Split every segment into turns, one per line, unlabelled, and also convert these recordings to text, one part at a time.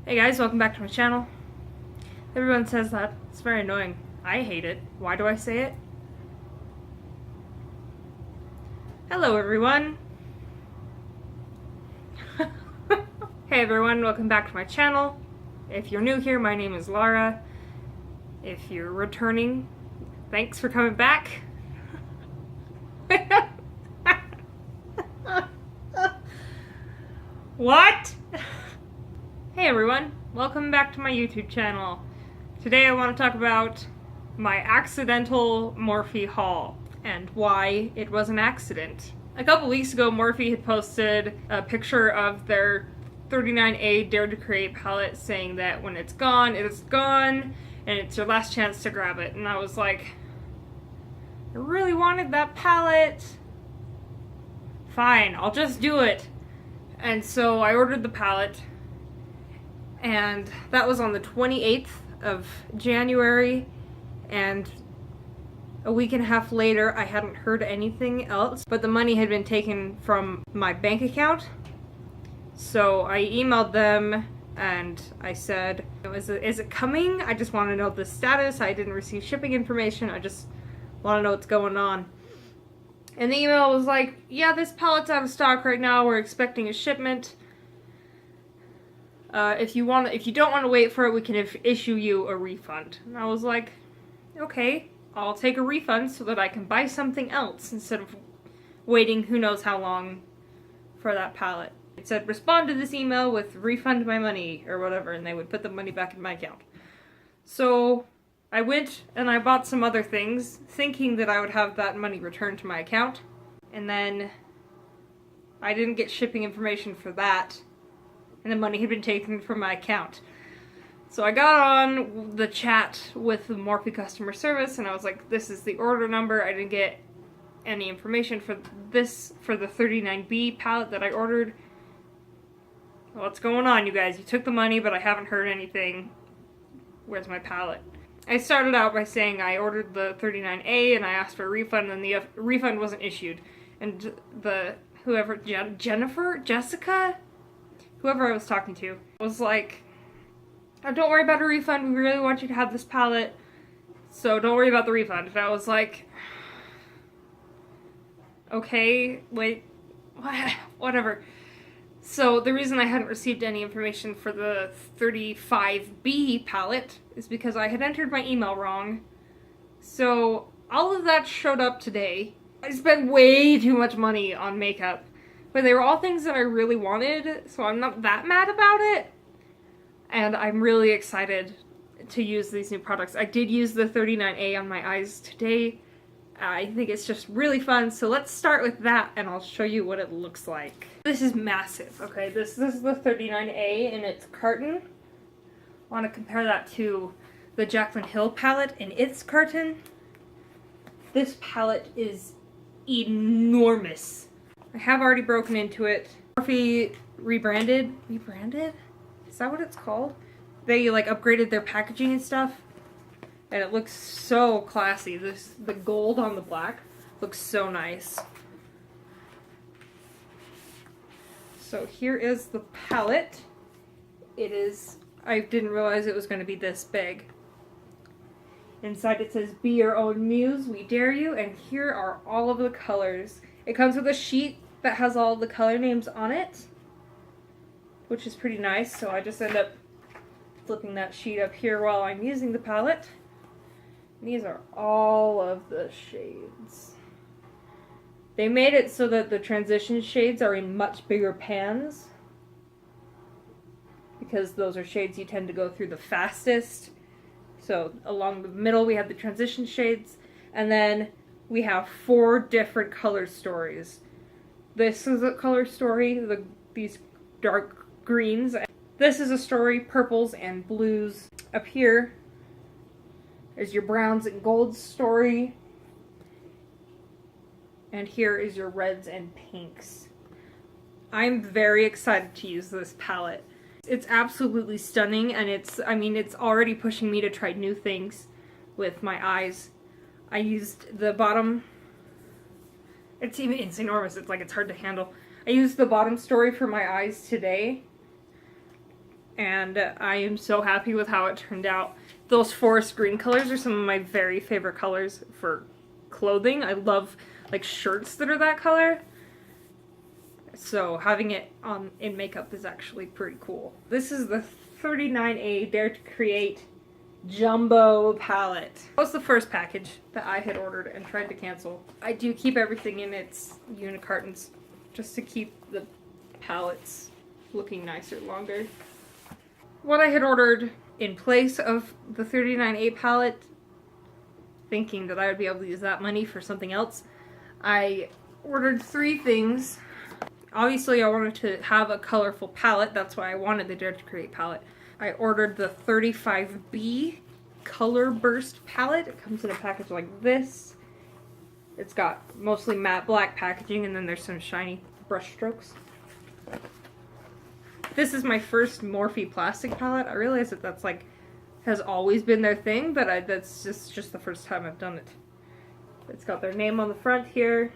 Hey guys, welcome back to my channel. Everyone says that. It's very annoying. I hate it. Why do I say it? Hello everyone! Hey everyone, welcome back to my channel. If you're new here, my name is Laura. If you're returning, thanks for coming back. What? Hey everyone, welcome back to my YouTube channel. Today I want to talk about my accidental Morphe haul and why it was an accident. A couple weeks ago, Morphe had posted a picture of their 39A Dare to Create palette saying that when it's gone, it is gone, and it's your last chance to grab it. And I was like, I really wanted that palette. Fine, I'll just do it. And so I ordered the palette, and that was on the 28th of January, and a week and a half later I hadn't heard anything else, but the money had been taken from my bank account. So I emailed them and I said, is it coming? I just want to know the status. I didn't receive shipping information. I just want to know what's going on. And the email was like, yeah, this palette's out of stock right now. We're expecting a shipment. If you don't want to wait for it, we can issue you a refund. And I was like, okay, I'll take a refund so that I can buy something else instead of waiting who knows how long for that palette. It said, respond to this email with refund my money or whatever, and they would put the money back in my account. So I went and I bought some other things, thinking that I would have that money returned to my account, and then I didn't get shipping information for that, and the money had been taken from my account. So I got on the chat with the Morphe customer service, and I was like, this is the order number. I didn't get any information for this, for the 39B palette that I ordered. What's going on, you guys? You took the money, but I haven't heard anything. Where's my palette? I started out by saying I ordered the 39A and I asked for a refund, and the refund wasn't issued. And Jessica, whoever I was talking to, was like, oh, don't worry about a refund, we really want you to have this palette, so don't worry about the refund. And I was like, okay, wait, whatever. So the reason I hadn't received any information for the 35B palette is because I had entered my email wrong. So all of that showed up today. I spent way too much money on makeup, but they were all things that I really wanted, so I'm not that mad about it. And I'm really excited to use these new products. I did use the 39A on my eyes today. I think it's just really fun, so let's start with that and I'll show you what it looks like. This is massive, okay? This is the 39A in its carton. I want to compare that to the Jaclyn Hill palette in its carton. This palette is enormous. I have already broken into it. Morphe rebranded? Rebranded? Is that what it's called? They like upgraded their packaging and stuff. And it looks so classy. The gold on the black looks so nice. So here is the palette. It is, I didn't realize it was going to be this big. Inside it says, be your own muse, we dare you, and here are all of the colors. It comes with a sheet that has all the color names on it, which is pretty nice, so I just end up flipping that sheet up here while I'm using the palette. These are all of the shades. They made it so that the transition shades are in much bigger pans, because those are shades you tend to go through the fastest. So along the middle we have the transition shades, and then we have 4 different color stories. This is a color story, these dark greens. This is a story, purples and blues. Up here is your browns and golds story. And here is your reds and pinks. I'm very excited to use this palette. It's absolutely stunning, and it's already pushing me to try new things with my eyes. I used the bottom, it's enormous, it's hard to handle. I used the bottom story for my eyes today, and I am so happy with how it turned out. Those forest green colors are some of my very favorite colors for clothing. I love like shirts that are that color. So having it on in makeup is actually pretty cool. This is the 39A Dare to Create Jumbo palette. That was the first package that I had ordered and tried to cancel. I do keep everything in its unit cartons just to keep the palettes looking nicer longer. What I had ordered in place of the 39A palette, thinking that I would be able to use that money for something else, I ordered 3 things. Obviously I wanted to have a colorful palette, that's why I wanted the Dare to Create palette. I ordered the 35B Color Burst palette. It comes in a package like this. It's got mostly matte black packaging and then there's some shiny brush strokes. This is my first Morphe plastic palette. I realize that that's like has always been their thing, but that's just the first time I've done it. It's got their name on the front here,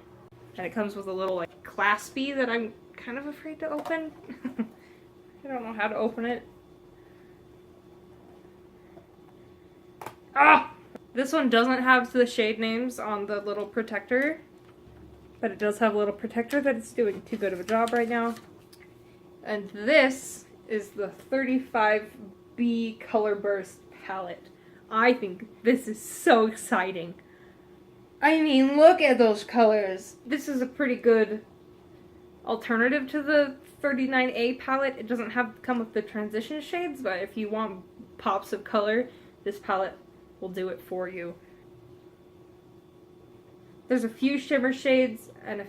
and it comes with a little like claspy that I'm kind of afraid to open. I don't know how to open it. Ah! This one doesn't have the shade names on the little protector, but it does have a little protector that it's doing too good of a job right now. And this is the 35B Color Burst palette. I think this is so exciting. I mean, look at those colors. This is a pretty good alternative to the 39A palette. It doesn't come with the transition shades, but if you want pops of color, this palette will do it for you. There's a few shimmer shades and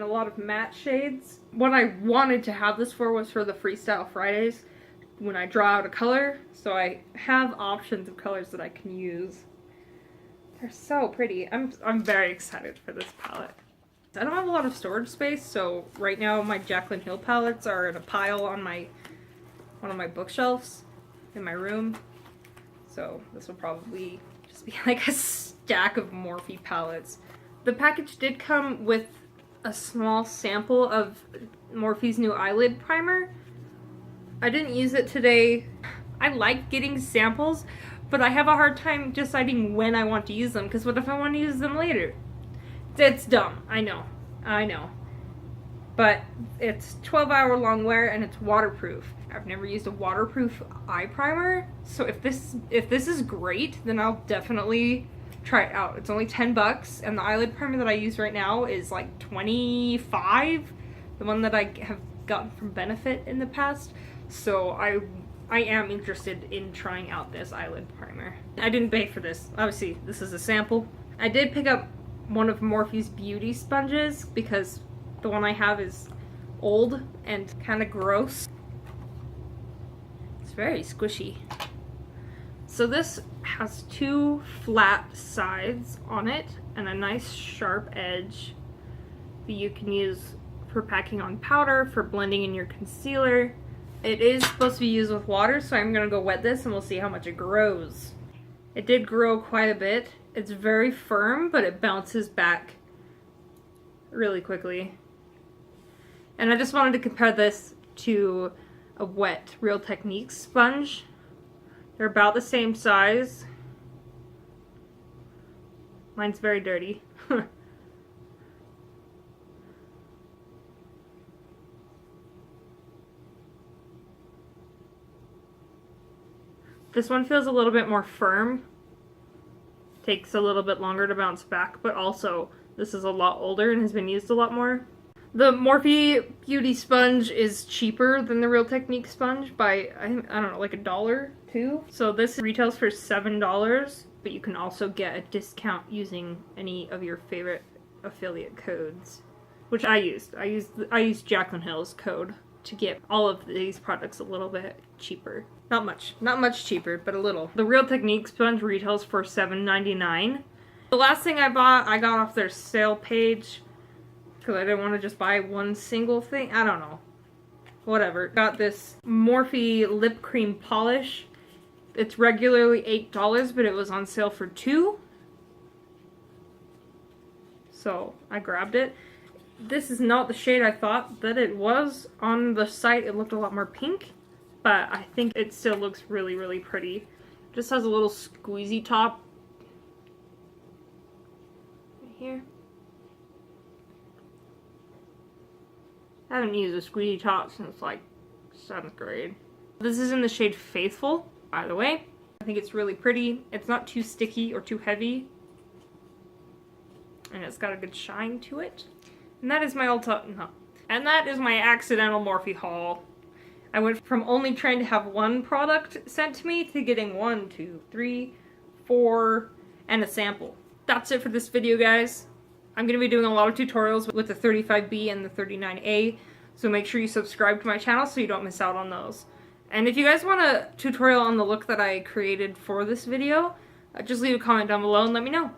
a lot of matte shades. What I wanted to have this for was for the Freestyle Fridays when I draw out a color, so I have options of colors that I can use. They're so pretty. I'm very excited for this palette. I don't have a lot of storage space, so right now my Jaclyn Hill palettes are in a pile on one of my bookshelves in my room. So this will probably just be like a stack of Morphe palettes. The package did come with a small sample of Morphe's new eyelid primer. I didn't use it today. I like getting samples, but I have a hard time deciding when I want to use them, because what if I want to use them later? It's dumb, I know. But it's 12-hour long wear and it's waterproof. I've never used a waterproof eye primer, so if this is great, then I'll definitely try it out. It's only $10, and the eyelid primer that I use right now is like $25. The one that I have gotten from Benefit in the past. So I am interested in trying out this eyelid primer. I didn't pay for this. Obviously, this is a sample. I did pick up one of Morphe's beauty sponges because the one I have is old and kind of gross. It's very squishy. So this has 2 flat sides on it and a nice sharp edge that you can use for packing on powder, for blending in your concealer. It is supposed to be used with water, so I'm gonna go wet this and we'll see how much it grows. It did grow quite a bit. It's very firm, but it bounces back really quickly. And I just wanted to compare this to a wet Real Techniques sponge. They're about the same size. Mine's very dirty. This one feels a little bit more firm. Takes a little bit longer to bounce back, but also this is a lot older and has been used a lot more. The Morphe Beauty Sponge is cheaper than the Real Technique sponge by, I don't know, like $1, $2. So this retails for $7, but you can also get a discount using any of your favorite affiliate codes, which I used. I used Jaclyn Hill's code to get all of these products a little bit cheaper. Not much cheaper, but a little. The Real Technique sponge retails for $7.99. The last thing I bought, I got off their sale page because I didn't want to just buy one single thing. I don't know. Whatever. Got this Morphe lip cream polish. It's regularly $8, but it was on sale for $2. So I grabbed it. This is not the shade I thought that it was on the site. It looked a lot more pink. but I think it still looks really, really pretty. Just has a little squeezy top right here. I haven't used a squeezy top since like 7th grade. This is in the shade Faithful, by the way. I think it's really pretty. It's not too sticky or too heavy. And it's got a good shine to it. And that is my And that is my accidental Morphe haul. I went from only trying to have one product sent to me to getting 1, 2, 3, 4, and a sample. That's it for this video, guys. I'm going to be doing a lot of tutorials with the 35B and the 39A, so make sure you subscribe to my channel so you don't miss out on those. And if you guys want a tutorial on the look that I created for this video, just leave a comment down below and let me know.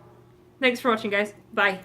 Thanks for watching, guys. Bye.